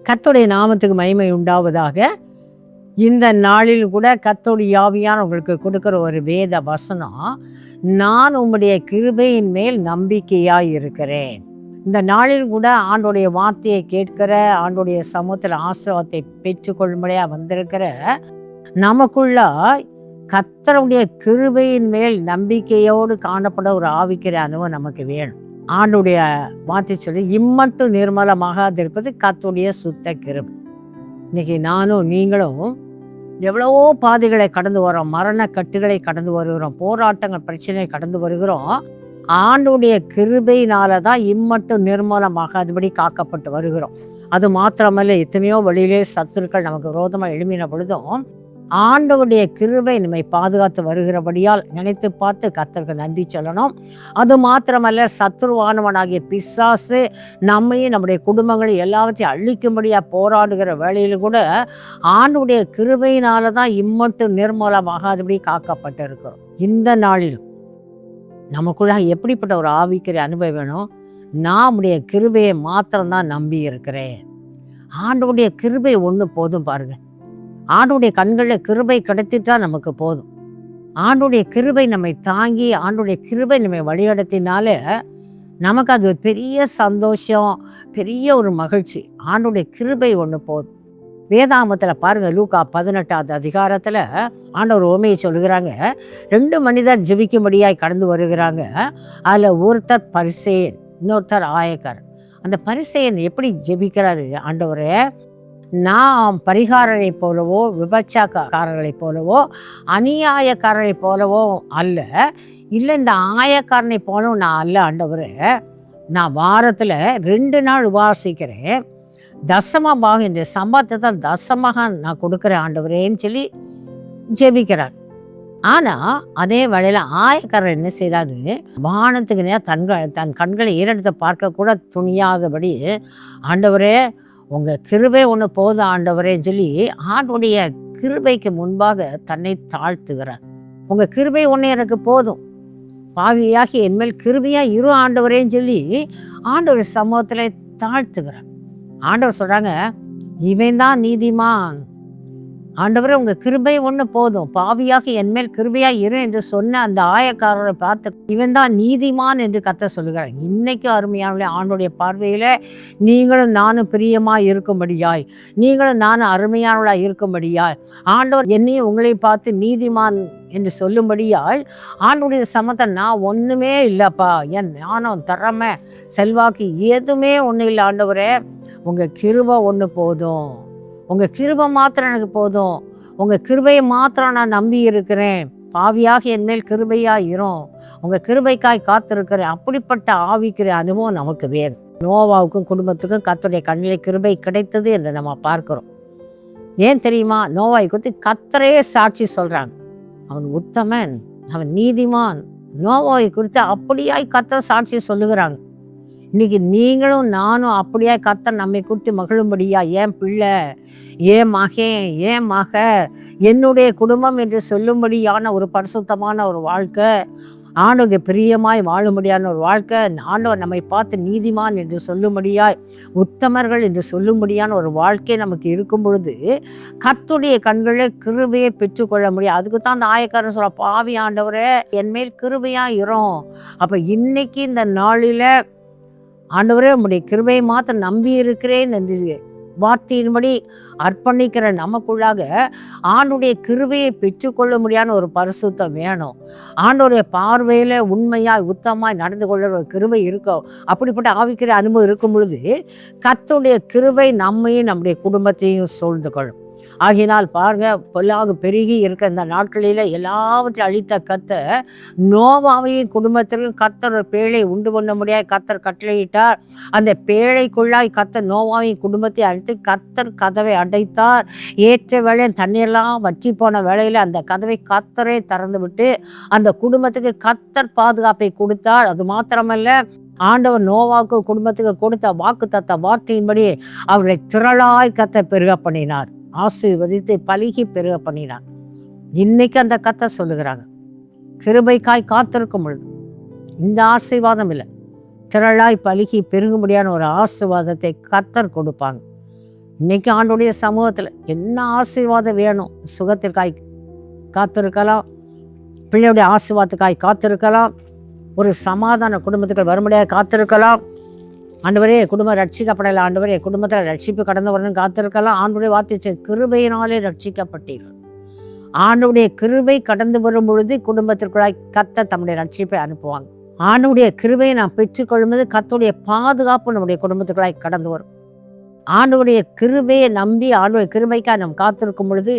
கர்த்தருடைய நாமத்துக்கு மகிமை உண்டாவதாக. இந்த நாளில் கூட கர்த்தருடைய ஆவியானவர் உங்களுக்கு கொடுக்குற ஒரு வேத வசனம், நான் உம்முடைய கிருபையின் மேல் நம்பிக்கையாய் இருக்கிறேன். இந்த நாளில் கூட ஆண்டோடைய வார்த்தையை கேட்கிற, ஆண்டோடைய சமூகத்தில் ஆசீர்வாதத்தை பெற்றுக்கொள்ளும்படியாக வந்திருக்கிற நமக்குள்ள கர்த்தருடைய கிருபையின் மேல் நம்பிக்கையோடு காணப்பட ஒரு ஆவிக்கிற அனுபவம் நமக்கு வேணும். ஆண்டுடைய வார்த்தை சொல்லி இம்மட்டும் நிர்மலமாகாதிருப்பது கர்த்தருடைய சுத்த கிருபை. இன்னைக்கு நானும் நீங்களும் எவ்வளவோ பாதைகளை கடந்து வரோம், மரண கட்டுகளை கடந்து வருகிறோம், போராட்டங்கள் பிரச்சனையை கடந்து வருகிறோம். ஆண்டுடைய கிருபையினால தான் இம்மட்டும் நிர்மலமாகாதபடி காக்கப்பட்டு வருகிறோம். அது மாத்திரமல்ல, எத்தனையோ வழியிலே சத்துருக்கள் நமக்கு விரோதமாக எழும்பின பொழுதும் ஆண்டவருடைய கிருபை நம்மை பாதுகாத்து வருகிறபடியால் நினைத்து பார்த்து கர்த்தருக்கு நன்றி சொல்லணும். அது மாத்திரமல்ல, சத்துருவானவனாகிய பிசாசு நம்மையும் நம்முடைய குடும்பங்களை எல்லாவற்றையும் அழிக்கும்படியாக போராடுகிற வேளையில் கூட ஆண்டவருடைய கிருபையினால தான் இம்மட்டும் நிர்மூலமாகாதபடி காக்கப்பட்டு இருக்கிறோம். இந்த நாளில் நமக்குள்ள எப்படிப்பட்ட ஒரு ஆவிக்கிற அனுபவம் வேணும்? நான் உடைய கிருபையை மாத்திரம்தான் நம்பி இருக்கிறேன். ஆண்டவருடைய கிருபை ஒன்று போதும் பாருங்க. ஆண்டுடைய கண்களில் கிருபை கிடைத்திட்டா நமக்கு போதும். ஆண்டுடைய கிருபை நம்மை தாங்கி, ஆண்டுடைய கிருபை நம்மை வழிநடத்தினால நமக்கு அது ஒரு பெரிய சந்தோஷம், பெரிய ஒரு மகிழ்ச்சி. ஆண்டுடைய கிருபை ஒன்று போதும். வேதாகமத்தில் பாருங்க, லூக்கா 18வது அதிகாரத்தில் ஆண்டவர் உவமையை சொல்லுகிறாங்க. 2 மனிதர் ஜெபிக்கும்படியாய் கடந்து வருகிறாங்க. அதில் ஒருத்தர் பரிசேயன், இன்னொருத்தர் ஆயக்காரர். அந்த பரிசேயன் எப்படி ஜெபிக்கிறாரு? ஆண்டவரே, நான் பரிகாரரை போலவோ, விபச்சாரக்காரர்களை போலவோ, அநியாயக்காரரை போலவோ அல்ல, இல்லை இந்த ஆயக்காரனை போலவும் நான் அல்ல ஆண்டவரே. நான் வாரத்தில் 2 நாள் உபவாசிக்கிறேன், தசமபாகம் இந்த சம்பளத்தை தான் தசமாக நான் கொடுக்குறேன் ஆண்டவரேன்னு சொல்லி ஜெபிக்கிறார். ஆனால் அதே வேளையில் ஆயக்காரர் என்ன செய்கிறாரு? வானத்துக்கு நேரம் தன் கண்களை ஏறெடுத்து பார்க்கக்கூட துணியாதபடி, ஆண்டவரே உங்கள் கிருபை ஒன்று போதும் ஆண்டவரேன்னு சொல்லி ஆண்டுடைய கிருபைக்கு முன்பாக தன்னை தாழ்த்துகிறார். உங்கள் கிருபை ஒன்று எனக்கு போதும், பாவியாகி என்மேல் கிருபையாக இரு ஆண்டவரேன்னு சொல்லி ஆண்டவர் சமூகத்தில் தாழ்த்துகிறார். ஆண்டவர் சொல்கிறாங்க, இவன் தான் நீதிமான். ஆண்டவரே உங்கள் கிருபை ஒன்று போதும், பாவியாக என்மேல் கிருபையாக இரு என்று சொன்ன அந்த ஆயக்காரரை பார்த்து இவன் தான் நீதிமான் என்று கர்த்தர் சொல்லுகிறார். இன்னைக்கு அருமையான ஆண்டுடைய பார்வையில் நீங்களும் நானும் பிரியமாக இருக்கும்படியாய், நீங்களும் நானும் அருமையானவளாக இருக்கும்படியாய், ஆண்டவர் என்னையும் உங்களையும் பார்த்து நீதிமான் என்று சொல்லும்படியால் ஆண்டுடைய சமத்தை நான் ஒன்றுமே இல்லைப்பா, என் ஞானம் திறமை செல்வாக்கு எதுவுமே ஒன்றும் இல்லை ஆண்டவரே, உங்கள் கிருபை ஒன்று போதும், உங்கள் கிருபை மாத்திரம் எனக்கு போதும், உங்கள் கிருபையை மாத்திரம் நான் நம்பி இருக்கிறேன், பாவியாக என்மேல் கிருபையாக இரும், உங்கள் கிருபைக்காய் காத்திருக்கிறேன். அப்படிப்பட்ட ஆவிக்கிற அனுபவம் நமக்கு வேறு. நோவாவுக்கும் குடும்பத்துக்கும் கர்த்தருடைய கண்ணிலே கிருபை கிடைத்தது என்று நம்ம பார்க்கிறோம். ஏன் தெரியுமா? நோவாவை குறித்து கர்த்தரே சாட்சி சொல்கிறாங்க, அவன் உத்தமன், அவன் நீதிமான். நோவாவை குறித்து அப்படியாய் கர்த்தர் சாட்சி சொல்லுகிறாங்க. இன்னைக்கு நீங்களும் நானும் அப்படியே கர்த்தர் நம்மை குறித்து மகிழும்படியா, ஏன் பிள்ளை, ஏன் மகன், ஏன் மக, என்னுடைய குடும்பம் என்று சொல்லும்படியான ஒரு பரிசுத்தமான ஒரு வாழ்க்கை, ஆண்டவருக்கு பிரியமாய் வாழும்படியான ஒரு வாழ்க்கை, ஆண்டவர் நம்மை பார்த்து நீதிமான் என்று சொல்லும்படியாய், உத்தமர்கள் என்று சொல்லும்படியான ஒரு வாழ்க்கை நமக்கு இருக்கும் பொழுது கர்த்தருடைய கண்களில் கிருபையை பெற்றுக்கொள்ள முடியும். அதுக்கு தான் அந்த ஆயக்காரன் சொல்ல, பாவி ஆண்டவரே என்மேல் கிருபையாக இரும். அப்போ இன்னைக்கு இந்த நாளில் ஆண்டவரே உம்முடைய கிருபையை மாத்திரம் நம்பி இருக்கிறேன் என்று வார்த்தையின்படி அர்ப்பணிக்கிற நமக்குள்ளாக ஆண்டுடைய கிருபையை பெற்றுக்கொள்ள முடியாத ஒரு பரிசுத்தம் வேணும். ஆண்டோடைய பார்வையில் உண்மையாய் உத்தமாய் நடந்து கொள்கிற ஒரு கிருபை இருக்கும். அப்படிப்பட்ட ஆவிக்கிற அனுபவம் இருக்கும் பொழுது கர்த்தருடைய கிருபை நம்மையும் நம்முடைய குடும்பத்தையும் சூழ்ந்து கொள்ளும். ஆகினால் பாருங்க, பொல்லாங்கு பெருகி இருக்க இந்த நாட்களில் எல்லாவற்றையும் அழித்த கர்த்தர் நோவாவையும் குடும்பத்திற்கும் கர்த்தர் ஒரு பேழை உண்டு பண்ண முடியாது கர்த்தர் கட்டளையிட்டார். அந்த பேழைக்குள்ளாய் கர்த்தர் நோவாவையும் குடும்பத்தை அழித்து கர்த்தர் கதவை அடைத்தார். ஏற்ற வேளை தண்ணீரெல்லாம் வற்றி போன வேளையில் அந்த கதவை கர்த்தரே திறந்து விட்டு அந்த குடும்பத்துக்கு கர்த்தர் பாதுகாப்பை கொடுத்தார். அது மாத்திரமல்ல, ஆண்டவர் நோவாவுக்கு குடும்பத்துக்கு கொடுத்த வாக்கு தத்த வார்த்தையின்படி அவர்களை திரளாய் கர்த்தர் பெருக பண்ணினார், ஆசீர்வதித்து பலுகி பெருக பண்ணினார். இன்னைக்கு அந்த கர்த்தர் சொல்லுகிறாங்க, கிருபைக்காய் காத்திருக்கும் பொழுது இந்த ஆசீர்வாதம் இல்லை, திரளாய் பலுகி பெருகும்படியான ஒரு ஆசீர்வாதத்தை கர்த்தர் கொடுப்பாங்க. இன்னைக்கு ஆண்டுடைய சமூகத்தில் என்ன ஆசீர்வாதம் வேணும்? சுகத்திற்காய் காத்திருக்கலாம், பிள்ளையுடைய ஆசீர்வாதத்துக்காய் காத்திருக்கலாம், ஒரு சமாதான குடும்பத்துக்கு வரும்படியாக காத்திருக்கலாம். ஆண்டவரே குடும்பம் ரட்சிக்கப்படலை, ஆண்டவரே குடும்பத்தில் ரட்சிப்பு கடந்து வரணும் காத்திருக்கலாம். ஆண்டுடைய வார்த்தை கிருபையினாலே ரட்சிக்கப்பட்டீர்கள். ஆண்டுடைய கிருபை கடந்து வரும் பொழுது குடும்பத்திற்குள்ளாய் கர்த்தர் தம்முடைய ரட்சிப்பை அனுப்புவாங்க. ஆண்டுடைய கிருபையை நாம் பெற்றுக்கொள்ளும்போது கர்த்தருடைய பாதுகாப்பு நம்முடைய குடும்பத்துக்குள்ளாய் கடந்து வரும். ஆண்டுடைய கிருபையை நம்பி ஆண்டுடைய கிருபைக்காக நம்ம காத்திருக்கும் பொழுது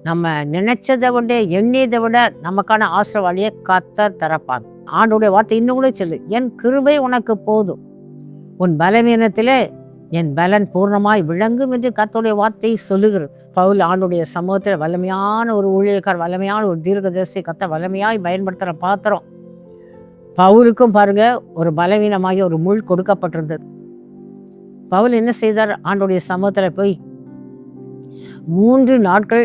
நம்ம நினைச்சதை விட எண்ணியதை விட நமக்கான ஆசீர்வாதியை கர்த்தர் தரப்பாங்க. ஆண்டுடைய வார்த்தை இன்னும் கூட சொல்லு, என் கிருபை உனக்கு போதும், உன் பலவீனத்திலே என் பலன் பூர்ணமாய் விளங்கும் என்று கர்த்தருடைய வார்த்தை சொல்லுகிறது. பவுல் ஆண்டுடைய சமூகத்தில் வல்லமையான ஒரு ஊழியக்கார், வல்லமையான ஒரு தீர்க்கதரிசி கர்த்தர் வல்லமையாய் பயன்படுத்துகிற பாத்திரம். பவுலுக்கும் பாருங்க ஒரு பலவீனமாகி ஒரு முள் கொடுக்கப்பட்டிருந்தது. பவுல் என்ன செய்தார்? ஆண்டுடைய சமூகத்தில் போய் 3 நாட்கள்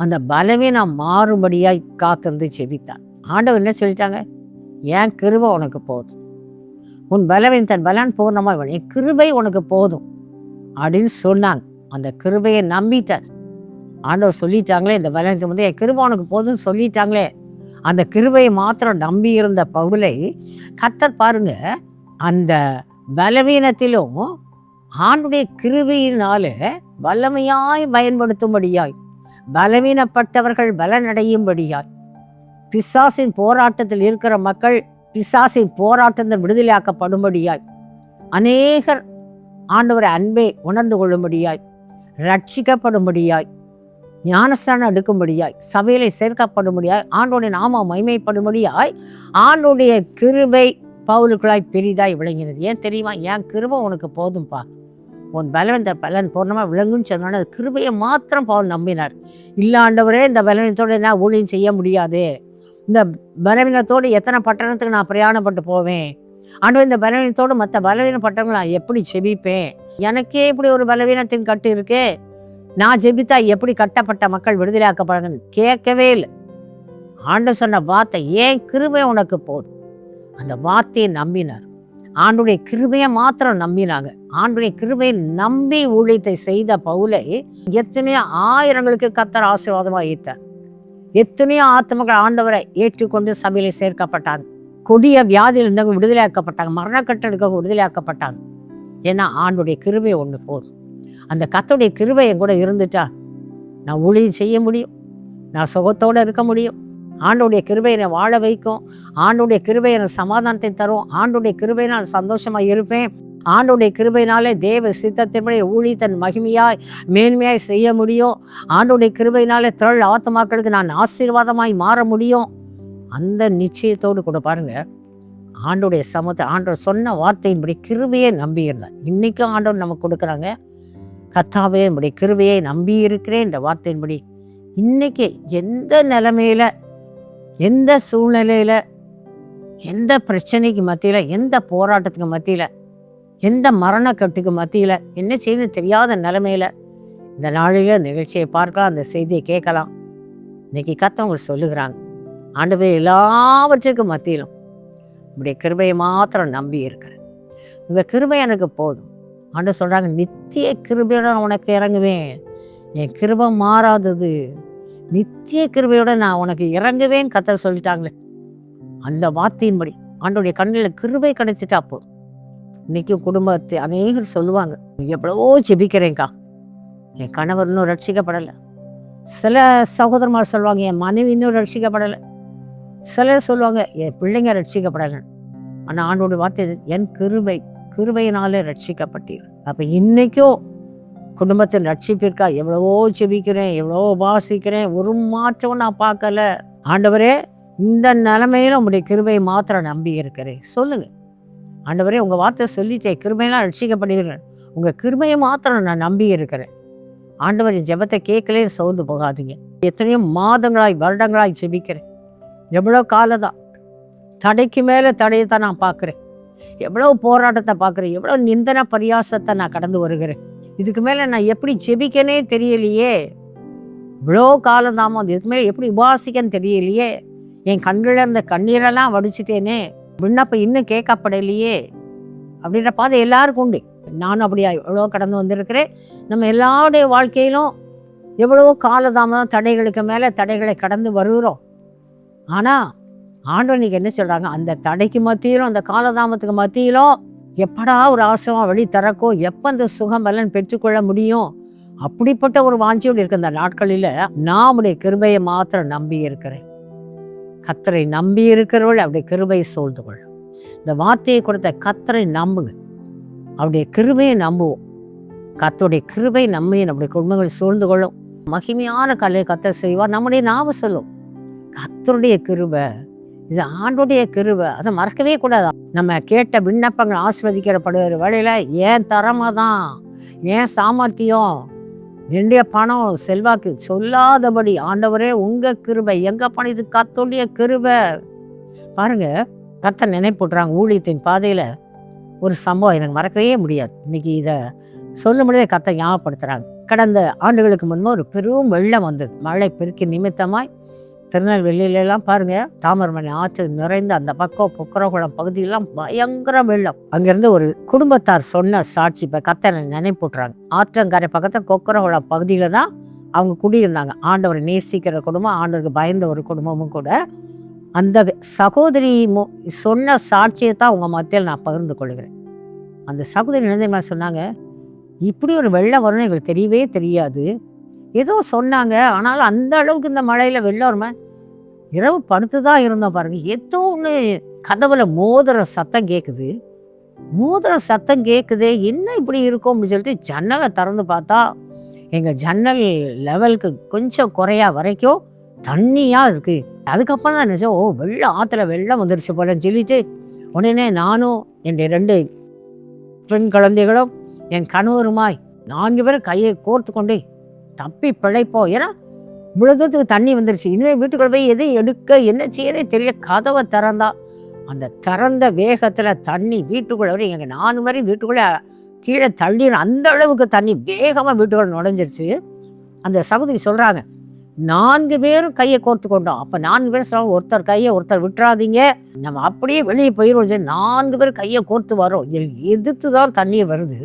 அந்த பலவீனம் மாறும்படியாய் காத்திருந்து செபித்தான். ஆண்டவர் என்ன சொல்லிட்டாங்க? என் கிருபை உனக்கு போதும், உன் பலவீனம் தன் பலன் பூர்ணமாக என் கிருபை உனக்கு போதும் அப்படின்னு சொன்னாங்க. அந்த கிருபையை நம்பிட்டார். ஆண்டவர் சொல்லிட்டாங்களே, இந்த பலவீனத்தை வந்து என் கிருபை உனக்கு போதும்னு சொல்லிட்டாங்களே, அந்த கிருபையை மாத்திரம் நம்பி இருந்த பவுலை கர்த்தர் பாருங்க அந்த பலவீனத்திலும் ஆண்டுடைய கிருபையினால வல்லமையாய் பயன்படுத்தும்படியாய், பலவீனப்பட்டவர்கள் பலனடையும்படியாய், பிசாசின் போராட்டத்தில் இருக்கிற மக்கள் பிசாசின் போராட்டத்தில் விடுதலையாக்கப்படும்படியாய், அநேகர் ஆண்டவர் அன்பை உணர்ந்து கொள்ளும்படியாய், ரட்சிக்கப்படும்படியாய், ஞானஸ்தானம் எடுக்கும்படியாய், சபையிலே சேர்க்கப்படும்படியாய், ஆண்டோடைய நாம மகிமைப்படும்படியாய் ஆண்டோடைய கிருபை பவுலுக்குள்ளாய் பெரிதாய் விளங்கினது. ஏன் தெரியுமா? என் கிருபை உனக்கு போதும்பா, உன் பலவீன பலன் பூர்ணமாக விளங்குன்னு சொன்னாலும் அது கிருபையை மாத்திரம் பவுல் நம்பினார். இல்லை ஆண்டவரே இந்த பலவீனத்தோடு நான் ஊழியம் செய்ய முடியாது, இந்த பலவீனத்தோடு எத்தனை பட்டணத்துக்கு நான் பிரயாணப்பட்டு போவேன், ஆண்டவர் இந்த பலவீனத்தோடு மற்ற பலவீனப்பட்டவங்களை நான் எப்படி செபிப்பேன், எனக்கே இப்படி ஒரு பலவீனத்தின் கட்டு இருக்கே, நான் ஜெபித்தா எப்படி கட்டப்பட்ட மக்கள் விடுதலையாக்கப்படுங்கன்னு கேட்கவே இல்லை. ஆண்டவர் சொன்ன வார்த்தை ஏன் கிருபை உனக்கு போதும், அந்த வார்த்தையை நம்பினார். ஆண்டுடைய கிருபையை மாத்திரம் நம்பினாங்க. ஆண்டுடைய கிருபையை நம்பி ஊழியத்தை செய்த பவுலை எத்தனையோ ஆயிரங்களுக்கு கர்த்தர் ஆசீர்வாதமாக ஈர்த்தார். எத்தனையோ ஆத்மக்கள் ஆண்டவரை ஏற்றுக்கொண்டு சபையில சேர்க்கப்பட்டாங்க. கொடிய வியாதியில் இருந்தவங்க விடுதலையாக்கப்பட்டாங்க, மரணக்கட்டலுக்கு விடுதலையாக்கப்பட்டாங்க. ஏன்னா ஆண்டுடைய கிருபை ஒன்று போதும். அந்த கர்த்தருடைய கிருபை என் கூட இருந்துட்டா நான் ஊழியம் செய்ய முடியும், நான் சுகத்தோடு இருக்க முடியும். ஆண்டோடைய கிருபை என்னை வாழ வைக்கும், ஆண்டோடைய கிருபை எனக்கு சமாதானத்தை தரும், ஆண்டோடைய கிருபையினால் சந்தோஷமாக இருப்பேன், ஆண்டோடைய கிருபையினாலே தேவ சித்தத்தின்படி ஊழியத்தின் மகிமையாய் மேன்மையாய் செய்ய முடியும், ஆண்டோடைய கிருபையினாலே திரள் ஆத்மாக்களுக்கு நான் ஆசீர்வாதமாய் மாற முடியும். அந்த நிச்சயத்தோடு கூட பாருங்க ஆண்டோடைய சமூகத்தை ஆண்டவர் சொன்ன வார்த்தையின்படி கிருபையை நம்பி இருந்தார். இன்றைக்கும் ஆண்டவர் நமக்கு கொடுக்குறாங்க, கர்த்தாவே என்னுடைய கிருபையை நம்பி இருக்கிறேன் இந்த வார்த்தையின்படி. இன்னைக்கு எந்த நிலைமையில, எந்த சூழ்நிலையில, எந்த பிரச்சனைக்கு மத்தியில், எந்த போராட்டத்துக்கு மத்தியில், எந்த மரணக்கட்டுக்கு மத்தியில், என்ன செய்யணும் தெரியாத நிலைமையில இந்த நாளில் நிகழ்ச்சியை பார்க்கலாம், அந்த செய்தியை கேட்கலாம். இன்னைக்கு கர்த்தர் சொல்லுகிறாங்க, ஆண்டவே எல்லாவற்றுக்கும் மத்தியிலும் இப்படிய கிருபையை மாத்திரம் நம்பி இருக்கிறேன், இந்த கிருபை எனக்கு போதும். ஆண்டவர் சொல்கிறாங்க, நித்திய கிருபையோட நான் உனக்கு இறங்குவேன், என் கிருபை மாறாதது, நித்திய கிருபையோட நான் உனக்கு இறங்குவேன் கர்த்தர் சொல்லிட்டாங்களே. அந்த வார்த்தையின்படி ஆண்டோடைய கண்ணில் கிருபை கிடைச்சிட்டா போதும். இன்னைக்கும் குடும்பத்தை அநேகர் சொல்லுவாங்க, எவ்வளவோ ஜெபிக்கிறேங்க்கா, என் கணவர் இன்னும் ரட்சிக்கப்படலை. சில சகோதரமார் சொல்லுவாங்க, என் மனைவி இன்னும் ரட்சிக்கப்படலை. சிலர் சொல்லுவாங்க, என் பிள்ளைங்க ரட்சிக்கப்படலை. ஆனால் ஆண்டோட வார்த்தை, என் கிருபையினாலே ரட்சிக்கப்பட்டீர். அப்போ இன்னைக்கும் குடும்பத்தில் ரட்சிப்பிற்கா எவ்வளவோ ஜெபிக்கிறேன், எவ்வளவோ வாசிக்கிறேன், ஒரு மாற்றம் நான் பார்க்கல. ஆண்டவரே இந்த நிலைமையில உங்களுடைய கிருபையை மாத்திரம் நம்பி இருக்கிறேன். சொல்லுங்க, ஆண்டவரே உங்கள் வார்த்தை சொல்லிட்டேன், கிருபையெல்லாம் ரட்சிக்கப்படுவீர்கள், உங்கள் கிருபையை மாத்திரம் நான் நம்பி இருக்கிறேன். ஆண்டவர் ஜெபத்தை கேட்கலே சோர்ந்து போகாதீங்க. எத்தனையோ மாதங்களாய் வருடங்களாய் ஜெபிக்கிறேன், எவ்வளோ காலதான் தடைக்கு மேலே தடையை தான் நான் பார்க்குறேன், எவ்வளோ போராட்டத்தை பார்க்குறேன், எவ்வளோ நிந்தன பரியாசத்தை நான் கடந்து வருகிறேன். இதுக்கு மேலே நான் எப்படி ஜெபிக்கனே தெரியலையே, இவ்வளோ காலந்தாமோ அது இதுக்கு மேலே எப்படி உபாசிக்கன்னு தெரியலையே, என் கண்களில் இருந்த கண்ணீரெல்லாம் வடிச்சிட்டேனே, விண்ணப்பம் இன்னும் கேட்கப்படலையே அப்படின்ற பாதை எல்லாருக்கும் உண்டு. நானும் அப்படியா எவ்வளோ கடந்து வந்திருக்கிறேன். நம்ம எல்லாருடைய வாழ்க்கையிலும் எவ்வளவோ காலதாமதம், தடைகளுக்கு மேலே தடைகளை கடந்து வருகிறோம். ஆனால் ஆண்டவர் இன்னைக்கு என்ன சொல்கிறாங்க, அந்த தடைக்கு மத்தியிலும் அந்த காலதாமத்துக்கு மத்தியிலும் எப்படா ஒரு ஆசிரமம் வழி திறக்கோ, எப்போ அந்த சுகம் பலன் பெற்றுக்கொள்ள முடியும், அப்படிப்பட்ட ஒரு வாஞ்சியோடு இருக்க இந்த நாட்களில் நான் உடைய கிருபையை மாத்திரம் நம்பி இருக்கிறேன். கர்த்தரை நம்பி இருக்கிறவள் அவருடைய கிருபையை சூழ்ந்து கொள். இந்த வார்த்தையை கொடுத்த கர்த்தரை நம்புங்க, அவருடைய கிருபையை நம்புவோம். கர்த்தருடைய கிருபை நம்மை நம்முடைய குடும்பங்கள் சூழ்ந்து கொள்ளும். மகிமையான கலையை கர்த்தர் செய்வார். நம்முடைய நாம சொல்லும் கர்த்தருடைய கிருபை, இது ஆண்டுடைய கிருபை. அதை மறக்கவே கூடாது. நம்ம கேட்ட விண்ணப்பங்கள் ஆசீர்வதிக்கப்படுகிற வேளையில ஏன் திறமை தான், ஏன் சாமர்த்தியம், என்னுடைய பணம் செல்வாக்கு சொல்லாதபடி ஆண்டவரே உங்க கிருபை எங்க பணம், இது கர்த்தருடைய கிருபை. பாருங்க, கர்த்தர் நினைப்பூட்டுறாங்க ஊழியத்தின் பாதையில ஒரு சம்பவம் எனக்கு மறக்கவே முடியாது. இன்னைக்கு இதை சொல்லும் பொழுதே கர்த்தர் ஞாபகப்படுத்துறாங்க. கடந்த ஆண்டுகளுக்கு முன்பு ஒரு பெரும் வெள்ளம் வந்தது. மழை பெருக்கி நிமித்தமாய் திருநெல்வேலியிலெல்லாம் பாருங்க, தாமிரபரணி ஆற்று நிறைந்த அந்த பக்கம் பொக்கரகுளம் பகுதியெல்லாம் பயங்கர வெள்ளம். அங்கிருந்து ஒரு குடும்பத்தார் சொன்ன சாட்சி இப்ப கர்த்தரை நினைப்பூட்டுறாங்க. ஆற்றங்கரை பக்கத்தில் கொக்கரகுளம் பகுதியில தான் அவங்க குடியிருந்தாங்க. ஆண்டவரை நேசிக்கிற குடும்பம், ஆண்டவருக்கு பயந்த ஒரு குடும்பமும் கூட. அந்த சகோதரி சொன்ன சாட்சியை தான் அவங்க மத்தியில் நான் பகிர்ந்து கொள்கிறேன். அந்த சகோதரி நினைந்தமா சொன்னாங்க, இப்படி ஒரு வெள்ளம் வரும்னு எங்களுக்கு தெரியவே தெரியாது. ஏதோ சொன்னாங்க, ஆனாலும் அந்த அளவுக்கு இந்த மழையில வெள்ளம் வருமா, இரவு படுத்து தான் இருந்தோம் பாருங்க. ஏதோ ஒன்று கதவுல மோதிர சத்தம் கேட்குது. மோதிர சத்தம் கேட்குது, என்ன இப்படி இருக்கும் அப்படின்னு சொல்லிட்டு ஜன்னலை திறந்து பார்த்தா எங்கள் ஜன்னல் லெவலுக்கு கொஞ்சம் குறையா வரைக்கும் தண்ணியாக இருக்குது. அதுக்கப்புறம் தான் நினச்சோம், ஓ வெள்ளம், ஆற்றுல வெள்ளம் வந்துருச்சு போலன்னு சொல்லிட்டு உடனே நானும் என் 2 பெண் குழந்தைகளும் என் கணவருமாய் 4 பேரும் கையை கோர்த்து கொண்டு தப்பி பிழைப்போம். ஏன்னா இவ்வளோத்துக்கு தண்ணி வந்துருச்சு, இனிமேல் வீட்டுக்குள்ள போய் எதையும் எடுக்க என்ன செய்யறே தெரியல. கதவை திறந்தா அந்த திறந்த வேகத்தில் தண்ணி வீட்டுக்குள்ளே வரை எங்கள் 4 பேரும் வீட்டுக்குள்ளே கீழே தள்ளிடும். அந்த அளவுக்கு தண்ணி வேகமாக வீட்டுக்குள்ளே நுழைஞ்சிருச்சு. அந்த சகோதரி சொல்கிறாங்க, 4 பேரும் கையை கோர்த்து கொண்டோம். அப்போ 4 பேரும் சொல்லுவாங்க, ஒருத்தர் கையை ஒருத்தர் விட்டுறாதீங்க, நம்ம அப்படியே வெளியே போயிடுவோம். 4 பேரும் கையை கோர்த்து வரோம். எதிர்த்து தான் தண்ணீர் வருது.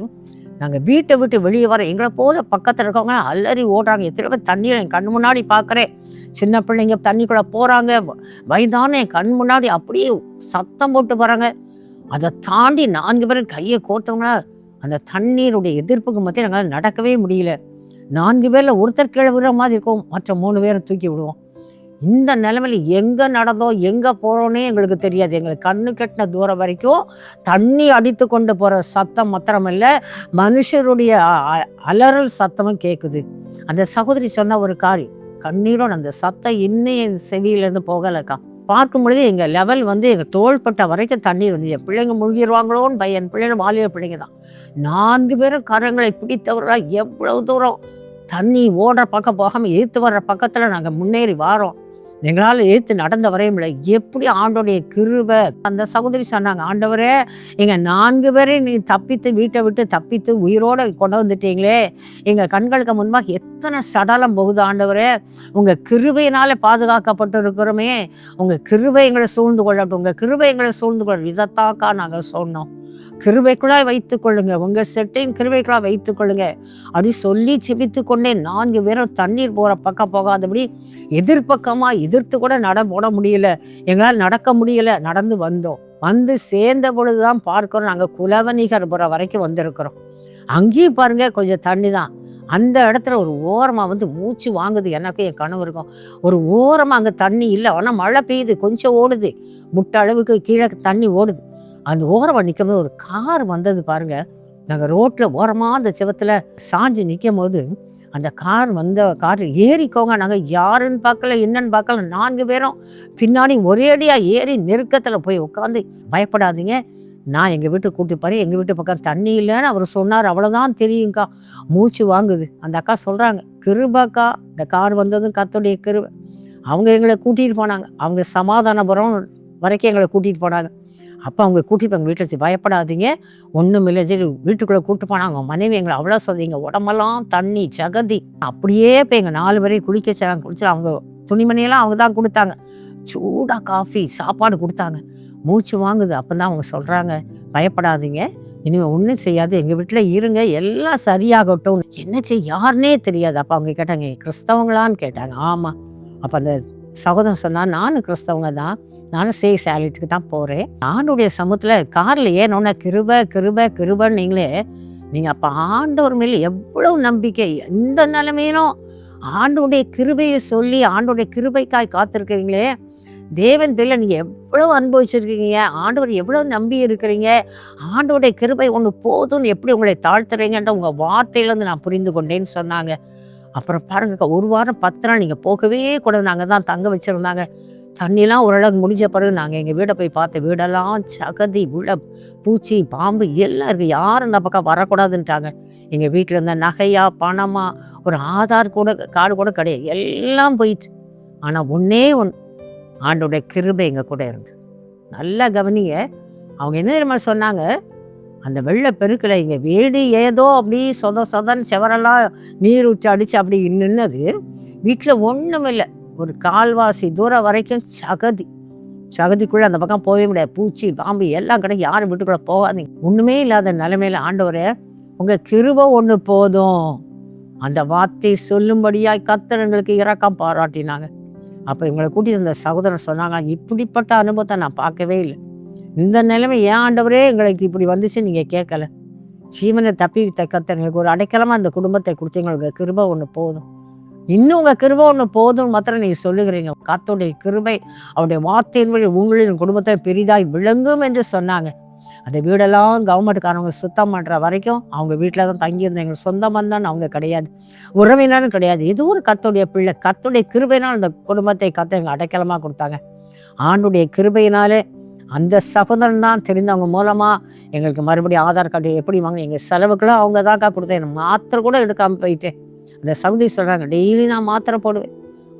நாங்கள் வீட்டை விட்டு வெளியே வர எங்களை போல பக்கத்தில் இருக்கவங்க அலறி ஓடுறாங்க. எத்தனை பேர் தண்ணீர் என் கண் முன்னாடி பார்க்குறேன். சின்ன பிள்ளைங்க தண்ணிக்குள்ளே போகிறாங்க. வயதான என் கண் முன்னாடி அப்படியே சத்தம் போட்டு போகிறாங்க. அதை தாண்டி 4 பேரும் கையை கோர்த்தவங்க அந்த தண்ணீருடைய எதிர்ப்புக்கு மத்திய நாங்கள் நடக்கவே முடியல. 4 பேரில் ஒருத்தர் கீழே விடுற மாதிரி இருக்கும், மற்ற 3 பேரை தூக்கி விடுவோம். இந்த நிலைமையில் எங்கே நடந்தோம் எங்கே போகிறோன்னே எங்களுக்கு தெரியாது. எங்களுக்கு கண்ணு கட்டின தூரம் வரைக்கும் தண்ணி அடித்து கொண்டு போகிற சத்தம் மாத்திரமில்ல, மனுஷருடைய அலறல் சத்தமும் கேட்குது. அந்த சகோதரி சொன்ன ஒரு காரியம், கண்ணீரோட அந்த சத்தம் இன்னும் என் செவியிலேருந்து போகலைக்கா. பார்க்கும் பொழுது எங்கள் லெவல் எங்கள் தோள்பட்ட வரைக்கும் தண்ணீர் வந்து என் பிள்ளைங்க முழுகிடுவாங்களோன்னு பையன். என் பிள்ளைங்க வாலிப பிள்ளைங்க தான். 4 பேரும் கரங்களை பிடித்தவர்களா எவ்வளவு தூரம் தண்ணி ஓடுற பக்கம் போகாமல் எதிர்த்து வர்ற பக்கத்தில் நாங்கள் முன்னேறி வாரோம். எங்களால் எழுத்து நடந்த வரையும் இல்லை. எப்படி ஆண்டோடைய கிருபை. அந்த சகோதரி சொன்னாங்க, ஆண்டவரே எங்கள் 4 பேரையும் நீ தப்பித்து வீட்டை விட்டு தப்பித்து உயிரோடு கொண்டு வந்துட்டீங்களே, எங்கள் கண்களுக்கு முன்பாக எத்தனை சடலம் போகுது ஆண்டவரே, உங்கள் கிருபையினால பாதுகாக்கப்பட்டு இருக்கிறோமே, உங்கள் கிருபை எங்களை சூழ்ந்து கொள்ளட்டும், உங்கள் கிருபை எங்களை சூழ்ந்து கொள்ளட்டும். இதைத்தாக்கா நாங்கள் சொன்னோம். கிருபைக்குள்ளாய் வைத்துக் கொள்ளுங்க, உங்கள் செட்டையும் கிருபைக்குள்ளாய் வைத்துக் கொள்ளுங்க அப்படி சொல்லி செபித்து கொண்டே 4 பேரும் தண்ணீர் போகிற பக்கம் போகாதபடி எதிர்பக்கமாக எதிர்த்து கூட போட முடியல. எங்களால் நடக்க முடியல. நடந்து வந்தோம். வந்து சேர்ந்த பொழுதுதான் பார்க்கிறோம், நாங்கள் குலவணிகர்புரம் வரைக்கும் வந்திருக்கிறோம். அங்கேயும் பாருங்க கொஞ்சம் தண்ணி தான். அந்த இடத்துல ஒரு ஓரமாக மூச்சு வாங்குது எனக்கும் என் கணவருக்கும். ஒரு ஓரமாக அங்கே தண்ணி இல்லை, ஆனால் மழை பெய்யுது, கொஞ்சம் ஓடுது, முட்டை அளவுக்கு கீழே தண்ணி ஓடுது. அந்த ஓரமாக நிற்கும் போது ஒரு கார் வந்தது பாருங்க. நாங்கள் ரோட்டில் ஓரமாக அந்த செவத்தில் சாஞ்சு நிற்கும் போது அந்த கார் ஏறிக்கோங்க. நாங்கள் யாருன்னு பார்க்கல, என்னன்னு பார்க்கல. 4 பேரும் பின்னாடி ஒரே அடியாக ஏறி நெருக்கத்தில் போய் உட்காந்து, பயப்படாதீங்க, நான் எங்கள் வீட்டுக்கு கூட்டி போகிறேன், எங்கள் வீட்டு பக்கம் தண்ணி இல்லைன்னு அவர் சொன்னார், அவ்வளோதான் தெரியுங்க்கா. மூச்சு வாங்குது. அந்த அக்கா சொல்கிறாங்க, கிருபாக்கா, இந்த கார் வந்ததும் கர்த்தருடைய கிருபை. அவங்க எங்களை கூட்டிகிட்டு போனாங்க. அவங்க சமாதானபுரம் வரைக்கும் எங்களை கூட்டிகிட்டு போனாங்க. அப்போ அவங்க கூட்டிட்டு எங்கள் வீட்டில் வச்சு, பயப்படாதீங்க, ஒன்றும் இல்லை சரி வீட்டுக்குள்ளே கூப்பிட்டு போனாங்க. அவங்க மனைவி எங்களை அவ்வளோ சொல்லிங்க, உடம்பெல்லாம் தண்ணி சகதி. அப்படியே இப்போ எங்கள் 4 பேரையும் குளிச்சு அவங்க துணிமணியெல்லாம் அவங்க தான் கொடுத்தாங்க. சூடாக காஃபி சாப்பாடு கொடுத்தாங்க. மூச்சு வாங்குது. அப்போ தான் அவங்க சொல்கிறாங்க, பயப்படாதீங்க, இனிமேல் ஒன்றும் செய்யாது, எங்கள் வீட்டில் இருங்க, எல்லாம் சரியாகட்டும். என்ன செய்ய யாருன்னே தெரியாது. அப்போ அவங்க கேட்டாங்க, கிறிஸ்தவங்களான்னு கேட்டாங்க. ஆமாம். அப்போ அந்த சகோதரன் சொன்னால், நானும் கிறிஸ்தவங்க தான், நானும் சேலத்துக்கு தான் போகிறேன். ஆண்டுடைய சமூகத்தில் காரில் ஏன்னொன்னே கிருபை கிருபை கிருபன்னு நீங்கள் அப்போ ஆண்டவர் மேலே எவ்வளவு நம்பிக்கை, எந்த நிலைமையிலும் ஆண்டோடைய கிருபையை சொல்லி ஆண்டோடைய கிருபைக்காய் காத்திருக்கிறீங்களே, தேவன் பேரில் நீங்கள் எவ்வளோ அனுபவிச்சிருக்கீங்க, ஆண்டவர் எவ்வளோ நம்பி இருக்கிறீங்க, ஆண்டோடைய கிருபை ஒன்று போதும்னு எப்படி உங்களை தாழ்த்துறீங்கன்ற உங்கள் வார்த்தையிலேருந்து நான் புரிந்து கொண்டேன்னு சொன்னாங்க. அப்புறம் பாருங்க, ஒரு வாரம் 10 நாள் நீங்கள் போகவே கூடாது, நாங்கள் தான் தங்க வச்சுருந்தாங்க. தண்ணிலாம் ஓரளவுக்கு முடிஞ்ச பிறகு நாங்கள் எங்கள் வீடை போய் பார்த்து, வீடெல்லாம் சகதி உள்ள பூச்சி பாம்பு எல்லாம் இருக்குது, யாரும் இந்த பக்கம் வரக்கூடாதுன்ட்டாங்க. எங்கள் வீட்டில் இருந்த நகையா பணமா ஒரு ஆதார் கூட கார்டு கூட கிடையாது, எல்லாம் போயிடுச்சு. ஆனால் ஒன்றே ஒன்று, ஆண்டோடைய கிருபை எங்கள் கூட இருந்தது. நல்லா கவனிங்க. அவங்க என்ன தெரியுமா சொன்னாங்க, அந்த வெள்ள பெருக்கில் எங்கள் வீடு ஏதோ அப்படி சொதன்னு செவரெல்லாம் நீர் ஊற்றி அடித்து அப்படி நின்னது. வீட்டில் ஒன்றும் இல்லை, ஒரு கால்வாசி தூரம் வரைக்கும் சகதிக்குள்ளே அந்த பக்கம் போகவே முடியாது, பூச்சி பாம்பு எல்லாம் கிடையாது, யாரும் வீட்டுக்குள்ளே போகாதீங்க. ஒன்றுமே இல்லாத நிலைமையில ஆண்டவரே உங்கள் கிருபை ஒன்று போதும், அந்த வார்த்தை சொல்லும்படியாய் கர்த்தர் எங்களுக்கு இரக்கம் பாராட்டினாங்க. அப்போ இவங்களை கூட்டிட்டு இருந்த சகோதரன் சொன்னாங்க, இப்படிப்பட்ட அனுபவத்தை நான் பார்க்கவே இல்லை, இந்த நிலைமை ஏன் ஆண்டவரே எங்களுக்கு இப்படி வந்துச்சு நீங்கள் கேட்கல, ஜீவனை தப்பி கர்த்தர் எங்களுக்கு ஒரு அடைக்கலமாக அந்த குடும்பத்தை கொடுத்தீங்க, உங்களுக்கு கிருபை ஒன்று போதும், இன்னும் உங்கள் கிருபை ஒன்று போதும்னு மாத்திரம் நீங்கள் சொல்லுகிறீங்க. கர்த்தருடைய கிருபை அவருடைய வார்த்தையின் வழி உங்களின் குடும்பத்தை பெரிதாய் விளங்கும் என்று சொன்னாங்க. அந்த வீடெல்லாம் கவர்மெண்ட்காரவங்க சுத்தம் பண்ணுற வரைக்கும் அவங்க வீட்டில் தான் தங்கியிருந்தேன். எங்களுக்கு சொந்த பந்தம் அவங்க கிடையாது, உறவினரும் கிடையாது, இது ஒரு கர்த்தருடைய பிள்ளை. கர்த்தருடைய கிருபையினால் அந்த குடும்பத்தை கர்த்தர் எங்கள் அடைக்கலமாக கொடுத்தாங்க. ஆண்டுடைய கிருபையினாலே அந்த சகோதரன் தான் தெரிந்தவங்க மூலமாக எங்களுக்கு மறுபடியும் ஆதார் கார்டு எப்படி வாங்க, எங்கள் செலவுக்கெல்லாம் அவங்க தாக்கா கொடுத்தேன், எனக்கு மாத்திரை கூட எடுக்காமல் போயிட்டேன். அந்த சகோதரி சொல்கிறாங்க, டெய்லி நான் மாத்திரை போடுவேன்.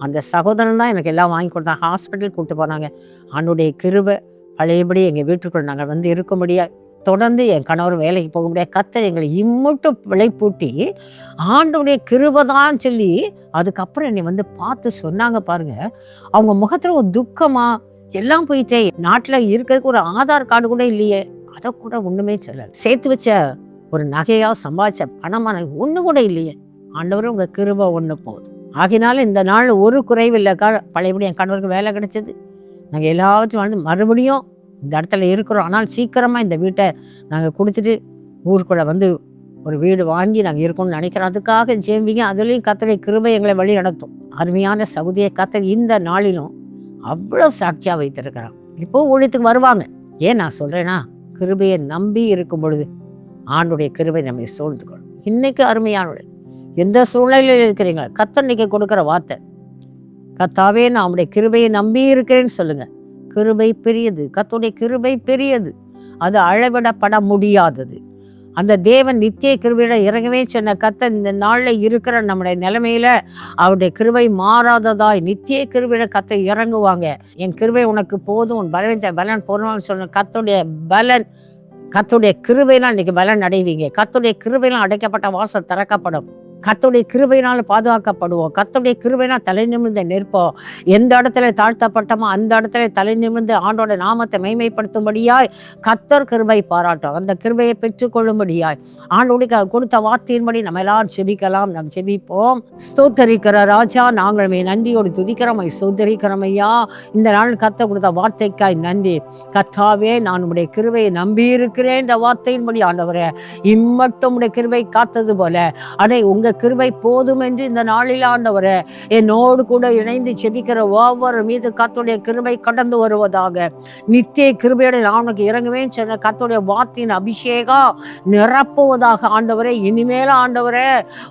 அந்த சகோதரன் தான் எனக்கு எல்லாம் வாங்கி கொடுத்தாங்க, ஹாஸ்பிட்டல் கூப்பிட்டு போனாங்க. ஆண்டுடைய கிருபை பழையபடி எங்கள் வீட்டுக்குள் நாங்கள் இருக்க முடியாது, தொடர்ந்து என் கணவர் வேலைக்கு போக முடியாது. கர்த்தர் எங்களை இம்மட்டும் விளைப்பூட்டி ஆண்டோடைய கிருபை தான் சொல்லி அதுக்கப்புறம் என்னை பார்த்து சொன்னாங்க பாருங்க, அவங்க முகத்தில் ஒரு துக்கமா எல்லாம் போயிட்டே, நாட்டில் இருக்கிறதுக்கு ஒரு ஆதார் கார்டு கூட இல்லையே, அதை கூட ஒன்றுமே சொல்லலை, சேர்த்து வச்ச ஒரு நகையாக சம்பாதிச்ச பணமான ஒன்று கூட இல்லையே, ஆண்டவரும் உங்கள் கிருபை ஒன்று போதும். ஆகினாலும் இந்த நாள் ஒரு குறைவில்லைக்கா, பழையபடி என் கணவருக்கு வேலை கிடைச்சது, நாங்கள் எல்லாவற்றையும் மறுபடியும் இந்த இடத்துல இருக்கிறோம். ஆனால் சீக்கிரமாக இந்த வீட்டை நாங்கள் கொடுத்துட்டு ஊருக்குள்ளே ஒரு வீடு வாங்கி நாங்கள் இருக்கணும்னு நினைக்கிறோம். அதுக்காக ஜெபிங்க, அதுலேயும் கர்த்தருடைய கிருபை எங்களை வழி நடத்தும். அருமையான சகோதரியை கர்த்தர் இந்த நாளிலும் அவ்வளோ சாட்சியாக வைத்திருக்கிறான். இப்போ ஊழியத்துக்கு வருவாங்க. ஏன் நான் சொல்கிறேன்னா, கிருபையை நம்பி இருக்கும் பொழுது ஆண்டுடைய கிருபை நம்மை சூழ்ந்துக்கணும். இன்னைக்கு அருமையானோட எந்த சூழ்நிலையில் இருக்கிறீங்க, கர்த்தர் இன்னைக்கு கொடுக்குற வார்த்தை, கர்த்தாவே நான் அவருடைய கிருபையை நம்பி இருக்கிறேன்னு சொல்லுங்க. கிருபை பெரியது, கர்த்தருடைய கிருபை பெரியது, அது அளவிடப்பட முடியாதது. அந்த தேவன் நித்திய கிருபையில இறங்கவே சொன்ன கர்த்தர் இந்த நாளில் இருக்கிற நம்முடைய நிலைமையில அவருடைய கிருபை மாறாததாய் நித்திய கிருபையில கர்த்தர் இறங்குவாங்க. என் கிருபை உனக்கு போதும், உன் பலன் போதும்னு சொன்ன கர்த்தருடைய பலன், கர்த்தருடைய கிருபையினால் இன்னைக்கு பலன் அடைவீங்க. கர்த்தருடைய கிருபையினால் அடைக்கப்பட்ட வாசல் திறக்கப்படும். கர்த்தருடைய கிருபையினால் பாதுகாக்கப்படுவோம். கர்த்தருடைய கிருபையினால் தலை நிமிர்ந்து நிற்போம். எந்த இடத்துல தாழ்த்தப்பட்டோமோ அந்த இடத்துல தலை நிமிர்ந்து ஆண்டோட நாமத்தை மேன்மைப்படுத்தும்படியாய் கர்த்தர் கிருபை பாராட்டும். அந்த கிருபையை பெற்றுக்கொள்ளும்படியாய் ஆண்டோடைய கொடுத்த வார்த்தையின்படி நம்ம எல்லாரும் செபிக்கலாம். நாம் செபிப்போம். ஸ்தோத்தரிக்கிற ராஜா, நாங்கள் நன்றியோடு துதிக்கிறோம், ஸ்தோத்தரிக்கிறோம் ஐயா. இந்த நாள் கர்த்தர் கொடுத்த வார்த்தைக்காய் நன்றி. கர்த்தாவே, நான் உடைய கிருபையை நம்பி இருக்கிறேன் என்ற வார்த்தையின்படி ஆண்டவரே, இம்மட்டும் உடைய கிருபை காத்தது போல அதை உங்க கிருபை போதும் என்று இந்த நாளில் ஆண்டவரே, என்னோடு கூட இணைந்து செபிக்கிற ஒவ்வொரு மீது கர்த்தருடைய கிருபை கடந்து வருவதாக. நித்திய கிருபையோட நான் உனக்கு இறங்குவேன் சொன்ன கர்த்தருடைய வார்த்தையின் அபிஷேகம் நிரப்புவதாக ஆண்டவரே. இனிமேல ஆண்டவரே,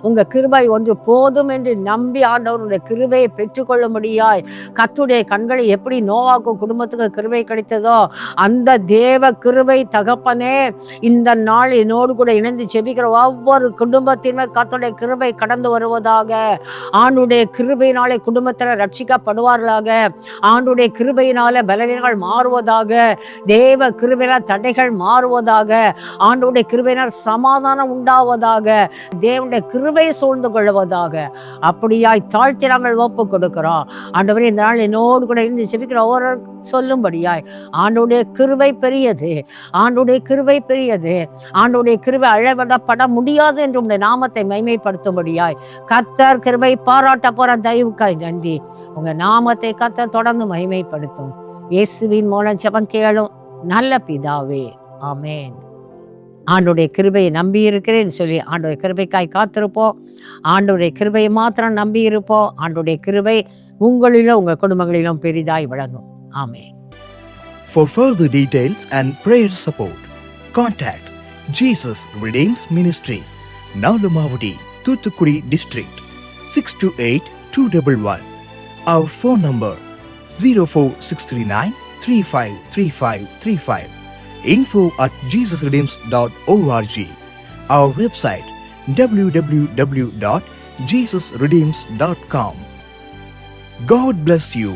உங்க கிருபை ஒன்று போதும் என்று நம்பி ஆண்டவருடைய கிருபையை பெற்றுக்கொள்ளும்படியாய் கர்த்தருடைய கண்களை எப்படி நோவாக்கும் குடும்பத்துக்கு கிருபை கிடைத்ததோ அந்த தேவ கிருபை தகப்பனே, இந்த நாள் என்னோடு கூட இணைந்து செபிக்கிற ஒவ்வொரு குடும்பத்தின் கர்த்தருடைய கிருபை கிருபை கடந்து வருவதாக. ஆண்டுடைய கிருபையினாலே குடும்பத்தில் ரட்சிக்கப்படுவார்களாக. ஆண்டுடைய கிருபையினால பலவீனங்கள் மாறுவதாக. தேவ கிருபையினால் தடைகள் மாறுவதாக. ஆண்டுடைய கிருபையினால் சமாதானம் உண்டாவதாக. தேவனுடைய கிருபை சூழ்ந்து கொள்வதாக. அப்படியாய் தாழ்த்தி நாங்கள் ஒப்பு கொடுக்கிறோம். ஆண்டவரே, இந்த நாள் என்னோடு கூட இருந்து செபிக்கிற ஒவ்வொரு சொல்லும்படியாய் ஆண்டுடைய கிருபை பெரியது, ஆண்டுடைய கிருபை பெரியது, ஆண்டுடைய கிருபை அளவிடப்பட முடியாது என்று உங்களுடைய நாமத்தை மகிமைப்படுத்தும்படியாய் கர்த்தர் கிருபை பாராட்ட போற தயவுக்காய் நன்றி. உங்க நாமத்தை கர்த்தர் தொடர்ந்து மகிமைப்படுத்தும். இயேசுவின் மூலம் ஜெபம் கேளும் நல்ல பிதாவே, ஆமென். ஆண்டுடைய கிருபையை நம்பி இருக்கிறேன்னு சொல்லி ஆண்டுடைய கிருபைக்காய் காத்திருப்போம். ஆண்டுடைய கிருபையை மாத்திரம் நம்பி இருப்போம். ஆண்டுடைய கிருபை உங்களிலும் உங்க குடும்பங்களிலும் பெரிதாய் விளங்கும். ஆமென். For further details and prayer support, contact Jesus Redeems Ministries, Nalumavudi, Thuthukudi District, 628-211. Our phone number 04639 353535. info@jesusredeems.org. Our website www.jesusredeems.com. God bless you.